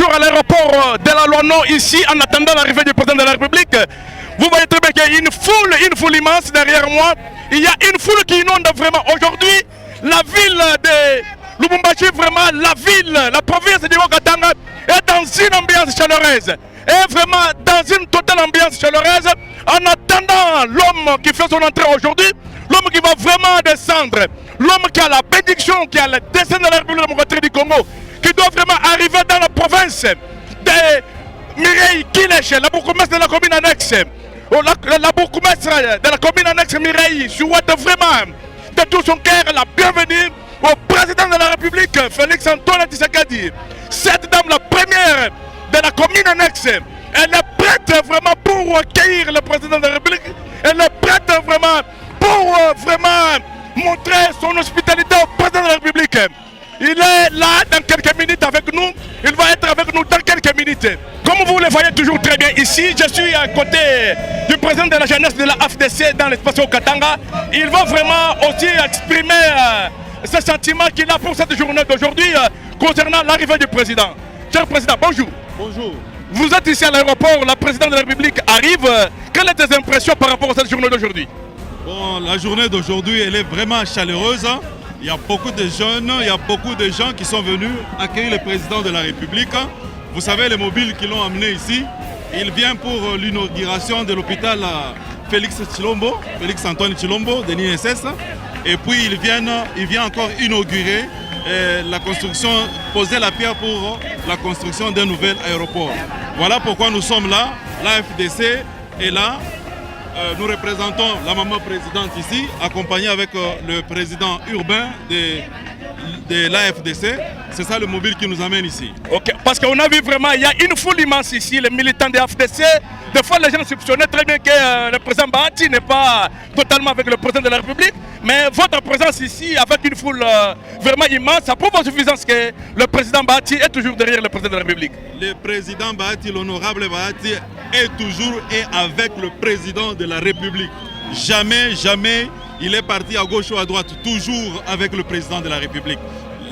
toujours à l'aéroport de la Loiseau ici en attendant l'arrivée du président de la République. Vous voyez très bien qu'il y a une foule immense derrière moi. Il y a une foule qui inonde vraiment. Aujourd'hui, la ville de Lubumbashi, vraiment la province de Haut-Katanga est dans une ambiance chaleureuse. Et vraiment dans une totale ambiance chaleureuse en attendant l'homme qui fait son entrée aujourd'hui, l'homme qui va vraiment descendre, l'homme qui a la bénédiction, qui a le destin de la République démocratique du Congo, qui doit vraiment arriver dans la province de Mireille Kilesh, la bourgmestre de la commune annexe. La bourgmestre de la commune annexe Mireille souhaite vraiment de tout son cœur la bienvenue au président de la République, Félix Antoine Tshisekedi. Cette dame, la première de la commune annexe, elle est prête vraiment pour accueillir le président de la République. Elle est prête vraiment pour vraiment montrer son hospitalité au président de la République. Il est là dans quelques minutes avec nous. Il va être avec nous dans quelques minutes. Comme vous le voyez toujours très bien ici, je suis à côté du président de la jeunesse de la FDC dans l'espace au Katanga. Il va vraiment aussi exprimer ce sentiment qu'il a pour cette journée d'aujourd'hui concernant l'arrivée du président. Cher président, bonjour. Bonjour. Vous êtes ici à l'aéroport, la présidente de la République arrive. Quelles sont tes impressions par rapport à cette journée d'aujourd'hui? Bon, la journée d'aujourd'hui, elle est vraiment chaleureuse. Il y a beaucoup de jeunes, il y a beaucoup de gens qui sont venus accueillir le président de la République. Vous savez, les mobiles qui l'ont amené ici, il vient pour l'inauguration de l'hôpital Félix Antoine Tshilombo de l'INSS. Et puis il vient encore inaugurer la construction, poser la pierre pour la construction d'un nouvel aéroport. Voilà pourquoi nous sommes là. La FDC est là. Nous représentons la maman présidente ici, accompagnée avec le président urbain de l'AFDC. C'est ça le mobile qui nous amène ici. Ok, parce qu'on a vu vraiment, il y a une foule immense ici, les militants de l'AFDC. Des fois, les gens soupçonnaient très bien que le président Bahati n'est pas totalement avec le président de la République. Mais votre présence ici, avec une foule vraiment immense, ça prouve en suffisance que le président Bahati est toujours derrière le président de la République. Le président Bahati, l'honorable Bahati, est toujours et avec le président de la République. Jamais, jamais, il est parti à gauche ou à droite, toujours avec le président de la République.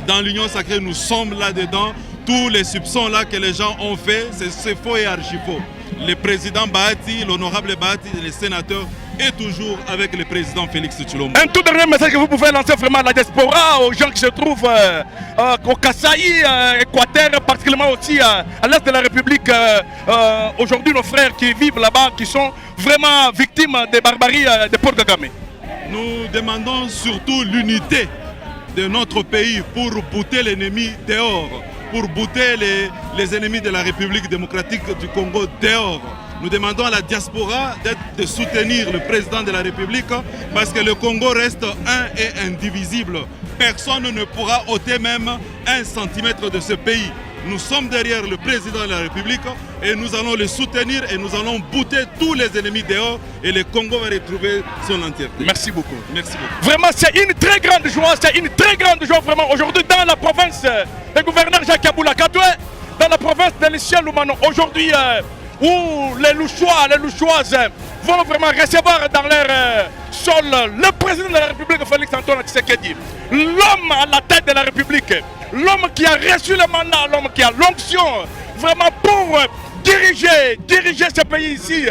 Dans l'Union sacrée, nous sommes là-dedans. Tous les soupçons là que les gens ont fait, c'est faux et archi-faux. Le président Bahati, l'honorable Bahati, les sénateurs, est toujours avec le président Félix Tshilombo. Un tout dernier message que vous pouvez lancer vraiment à la diaspora, aux gens qui se trouvent au Kasaï, Équateur, particulièrement aussi à l'est de la République. Aujourd'hui, nos frères qui vivent là-bas, qui sont vraiment victimes des barbaries de Paul Kagame. Nous demandons surtout l'unité de notre pays pour bouter l'ennemi dehors, pour bouter les ennemis de la République démocratique du Congo dehors. Nous demandons à la diaspora de soutenir le président de la République parce que le Congo reste un et indivisible. Personne ne pourra ôter même un centimètre de ce pays. Nous sommes derrière le président de la République et nous allons le soutenir et nous allons bouter tous les ennemis dehors et le Congo va retrouver son entièreté. Merci beaucoup. Merci beaucoup. Vraiment, c'est une très grande joie, vraiment aujourd'hui dans la province du gouverneur Jacques Aboula Katoué, dans la province de Lucien Lumano. Aujourd'hui, où les Louchois, les Louchoises vont vraiment recevoir dans leur sol le président de la République, Félix Antoine Tshisekedi, l'homme à la tête de la République, l'homme qui a reçu le mandat, l'homme qui a l'onction vraiment pour diriger ce pays ici.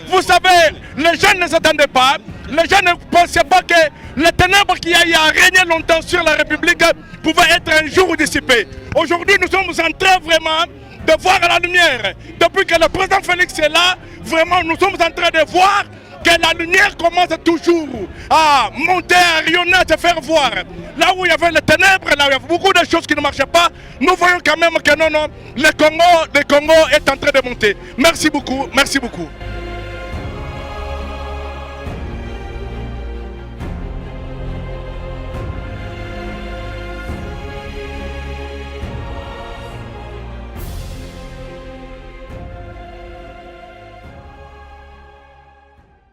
Vous savez, les gens ne s'attendaient pas, les gens ne pensaient pas que les ténèbres qui a régné longtemps sur la République pouvaient être un jour dissipées. Aujourd'hui, nous sommes en train vraiment de voir la lumière. Depuis que le président Félix est là, vraiment nous sommes en train de voir que la lumière commence toujours à monter, à rayonner, à se faire voir. Là où il y avait les ténèbres, là où il y avait beaucoup de choses qui ne marchaient pas, nous voyons quand même que non, le Congo est en train de monter. Merci beaucoup, merci beaucoup.